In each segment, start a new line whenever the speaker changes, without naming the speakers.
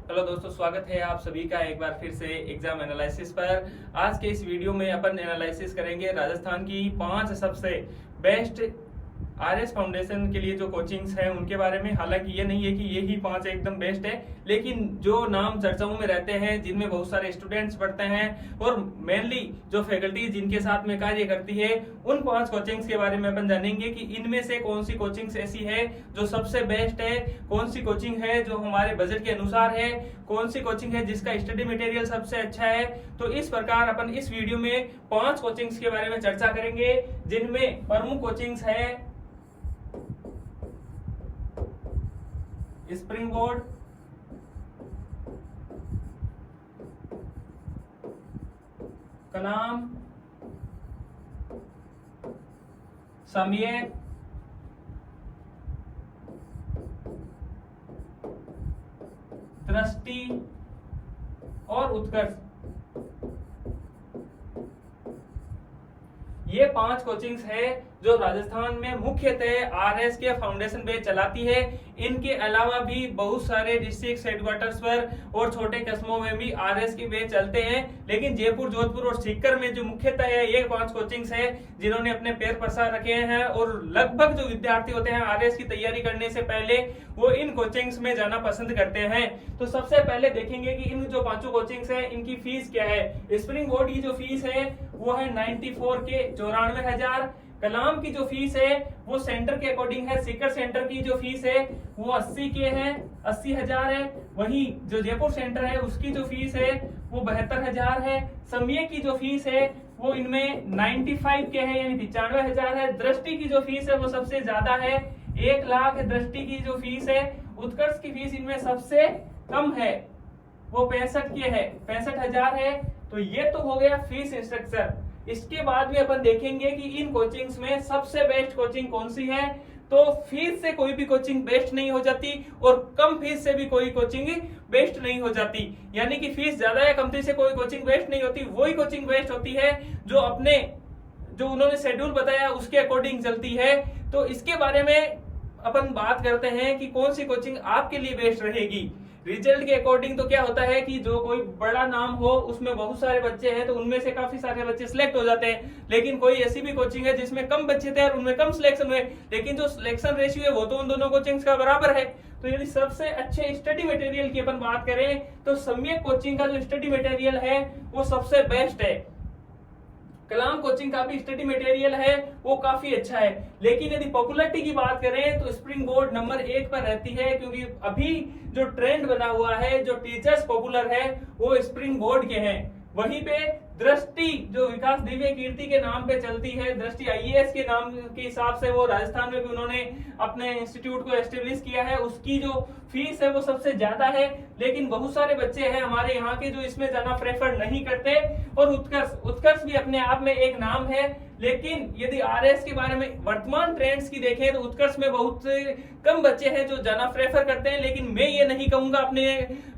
Hello दोस्तों, स्वागत है आप सभी का एक बार फिर से एग्जाम एनालिसिस पर। आज के इस वीडियो में अपन एनालिसिस करेंगे राजस्थान की 5 सबसे बेस्ट आरएस फाउंडेशन के लिए जो कोचिंग्स हैं उनके बारे में। हालांकि ये नहीं है कि ये ही 5 एकदम बेस्ट है, लेकिन जो नाम चर्चाओं में रहते हैं, जिनमें बहुत सारे स्टूडेंट्स पढ़ते हैं और मेनली जो फैकल्टी जिनके साथ में कार्य करती है, उन 5 कोचिंग्स के बारे में अपन जानेंगे कि इनमें से कौन सी कोचिंग्स ऐसी है जो सबसे बेस्ट है, कौन सी कोचिंग है जो हमारे बजट के अनुसार है, कौन सी कोचिंग है जिसका स्टडी मटेरियल सबसे अच्छा है। तो इस प्रकार अपन इस वीडियो में 5 कोचिंग्स के बारे में चर्चा करेंगे, जिनमें प्रमुख कोचिंग्स है स्प्रिंग बोर्ड, कलाम, सम्यक, दृष्टि और उत्कर्ष। ये 5 कोचिंग्स है जो राजस्थान में मुख्यतः आरएस के फाउंडेशन बेस चलाती है। इनके अलावा भी बहुत सारे डिस्ट्रिक्ट हेडक्वार्टर्स पर और छोटे कस्बों में भी आरएस के बेस चलते हैं, लेकिन जयपुर, जोधपुर और सीकर में जो मुख्यतः है ये 5 कोचिंग्स है जिन्होंने अपने पैर पसार रखे हैं। और लगभग जो विद्यार्थी होते हैं आरएस की तैयारी करने से पहले वो इन कोचिंग्स में जाना पसंद करते हैं। तो सबसे पहले देखेंगे कि इन जो 5 कोचिंग्स है इनकी फीस क्या है। स्प्रिंग बोर्ड की जो फीस है वो है 94 के 94,000। कलाम की जो फीस है वो सेंटर के अकॉर्डिंग है। सीकर सेंटर की जो फीस है वो 80 के है, 80,000 है। वहीं जो जयपुर सेंटर है उसकी जो फीस है वो 72,000 है। सम्यक की जो फीस है वो इनमें 95 के है, यानी 95,000 है। दृष्टि की जो फीस है वो सबसे ज्यादा है, 1 लाख दृष्टि की जो फीस है। उत्कर्ष की फीस इनमें सबसे कम है, वो 65 के है, 65,000 है। तो ये तो हो गया फीस स्ट्रक्चर। इसके बाद में अपन देखेंगे कि इन कोचिंग्स में सबसे बेस्ट कोचिंग कौन सी है। तो फीस से कोई भी कोचिंग बेस्ट नहीं हो जाती और कम फीस से भी कोई कोचिंग बेस्ट नहीं हो जाती। यानी कि फीस ज्यादा या कमती से कोई कोचिंग बेस्ट नहीं होती। वही कोचिंग बेस्ट होती है जो अपने जो उन्होंने शेड्यूल बताया उसके अकॉर्डिंग चलती है। तो इसके बारे में अपन बात करते हैं कि कौन सी कोचिंग आपके लिए बेस्ट रहेगी। रिजल्ट के अकॉर्डिंग तो क्या होता है कि जो कोई बड़ा नाम हो उसमें बहुत सारे बच्चे हैं तो उनमें से काफी सारे बच्चे सिलेक्ट हो जाते हैं, लेकिन कोई ऐसी भी कोचिंग है जिसमें कम बच्चे थे और उनमें कम सिलेक्शन हुए, लेकिन जो सिलेक्शन रेशियो है वो तो उन दोनों कोचिंग्स का बराबर है। तो यदि सबसे अच्छे स्टडी मटेरियल की अपन बात करें तो सम्यक कोचिंग का जो स्टडी मटेरियल है वो सबसे बेस्ट है। कलाम कोचिंग का भी स्टडी मटेरियल है वो काफी अच्छा है। लेकिन यदि पॉपुलरिटी की बात करें तो स्प्रिंग बोर्ड नंबर 1 पर रहती है, क्योंकि अभी जो ट्रेंड बना हुआ है, जो टीचर्स पॉपुलर है वो स्प्रिंग बोर्ड के हैं। वहीं पे दृष्टि जो विकास दिव्य कीर्ति के नाम पे चलती है, दृष्टि आईएएस के नाम के हिसाब से वो राजस्थान में भी उन्होंने अपने इंस्टीट्यूट को एस्टेब्लिश किया है, उसकी जो फीस है वो सबसे ज्यादा है। लेकिन बहुत सारे बच्चे हैं हमारे यहाँ के जो इसमें जाना प्रेफर नहीं करते। और उत्कर्ष भी अपने आप में एक नाम है, लेकिन यदि आरएस के बारे में वर्तमान ट्रेंड्स की देखें तो उत्कर्ष में बहुत कम बच्चे हैं जो जाना प्रेफर करते हैं। लेकिन मैं ये नहीं कहूंगा अपने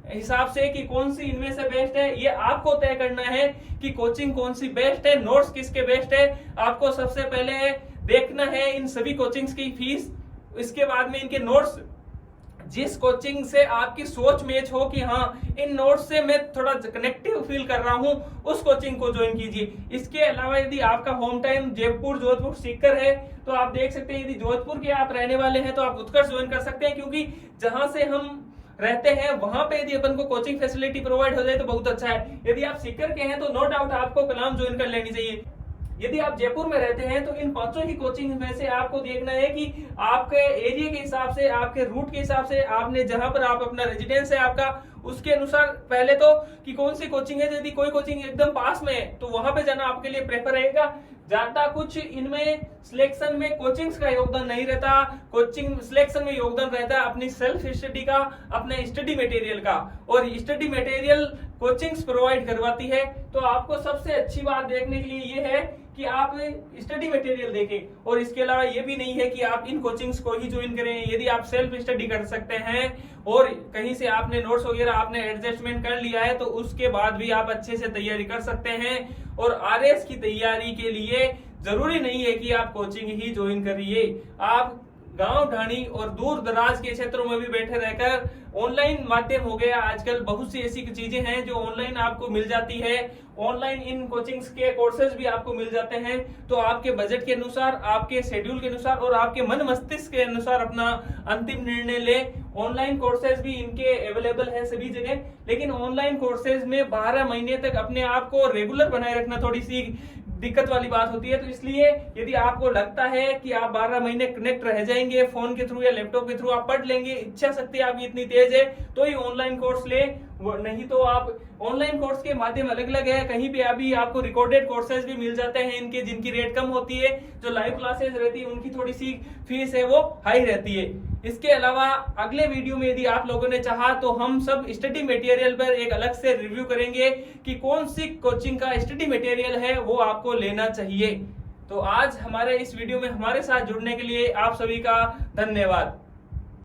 हिसाब से कि कौन सी इनमें से बेस्ट है। ये आपको तय करना है कि कोचिंग कौन सी बेस्ट है, नोट्स किसके बेस्ट है। आपको सबसे पहले देखना है इन सभी कोचिंग्स की फीस, इसके बाद में इनके नोट्स। जिस कोचिंग से आपकी सोच मैच हो कि हाँ इन नोट्स से मैं थोड़ा कनेक्टिव फील कर रहा हूँ, उस कोचिंग को ज्वाइन कीजिए। इसके अलावा यदि आपका होम टाइम जयपुर, जोधपुर, सीकर है तो आप देख सकते हैं, यदि जोधपुर के आप रहने वाले हैं तो आप उत्कर्ष ज्वाइन कर सकते हैं, क्योंकि जहां से हम रहते हैं वहां पे यदि अपन को कोचिंग फैसिलिटी प्रोवाइड हो जाए तो बहुत अच्छा है। यदि आप सीकर के हैं तो नो डाउट आपको कलाम ज्वाइन कर लेनी चाहिए। यदि आप जयपुर में रहते हैं तो इन 5 ही कोचिंग में से आपको देखना है कि आपके एरिया के हिसाब से, आपके रूट के हिसाब से, आपने जहां पर आप अपना रेजिडेंस है आपका, उसके अनुसार पहले तो कि कौन सी कोचिंग है। यदि कोई कोचिंग एकदम पास में है तो वहां पे जाना आपके लिए प्रेफर रहेगा। ज्यादा कुछ इनमें सिलेक्शन में कोचिंग्स का योगदान नहीं रहता। कोचिंग सिलेक्शन में योगदान रहता है अपनी सेल्फ स्टडी का, अपने स्टडी मटेरियल का, और स्टडी मटेरियल कोचिंग्स प्रोवाइड करवाती है। तो आपको सबसे अच्छी बात देखने के लिए ये है कि आप स्टडी मटेरियल देखें। और इसके अलावा ये भी नहीं है कि आप इन कोचिंग्स को ही ज्वाइन करें। यदि आप सेल्फ स्टडी कर सकते हैं और कहीं से आपने नोट्स वगैरह आपने एडजस्टमेंट कर लिया है तो उसके बाद भी आप अच्छे से तैयारी कर सकते हैं। और आरएस की तैयारी के लिए जरूरी नहीं है कि आप कोचिंग ही ज्वाइन करिए। आप गांव ढाणी और दूर दराज के क्षेत्रों में भी बैठे रहकर ऑनलाइन माध्यम हो गया आजकल। बहुत सी ऐसी चीजें हैं जो ऑनलाइन आपको मिल जाती है। ऑनलाइन इन कोचिंग्स के कोर्सेज भी आपको मिल जाते हैं। तो आपके बजट के अनुसार, आपके शेड्यूल के अनुसार और आपके मन मस्तिष्क के अनुसार अपना अंतिम निर्णय ले। ऑनलाइन कोर्सेज भी इनके अवेलेबल है सभी जगह, लेकिन ऑनलाइन कोर्सेज में 12 महीने तक अपने आप को रेगुलर बनाए रखना थोड़ी सी दिक्कत वाली बात होती है। तो इसलिए यदि आपको लगता है कि आप 12 महीने कनेक्ट रह जाएंगे फोन के थ्रू या लैपटॉप के थ्रू, आप पढ़ लेंगे, इच्छा शक्ति आपकी इतनी तेज है, तो ही ऑनलाइन कोर्स ले। नहीं तो आप ऑनलाइन कोर्स के माध्यम अलग अलग है, कहीं पे अभी आपको रिकॉर्डेड कोर्सेज भी मिल जाते हैं इनके, जिनकी रेट कम होती है। जो लाइव क्लासेस रहती है उनकी थोड़ी सी फीस है वो हाई रहती है। इसके अलावा अगले वीडियो में यदि आप लोगों ने चाहा तो हम सब स्टडी मटेरियल पर एक अलग से रिव्यू करेंगे कि कौन सी कोचिंग का स्टडी मटेरियल है वो आपको लेना चाहिए। तो आज हमारे इस वीडियो में हमारे साथ जुड़ने के लिए आप सभी का धन्यवाद।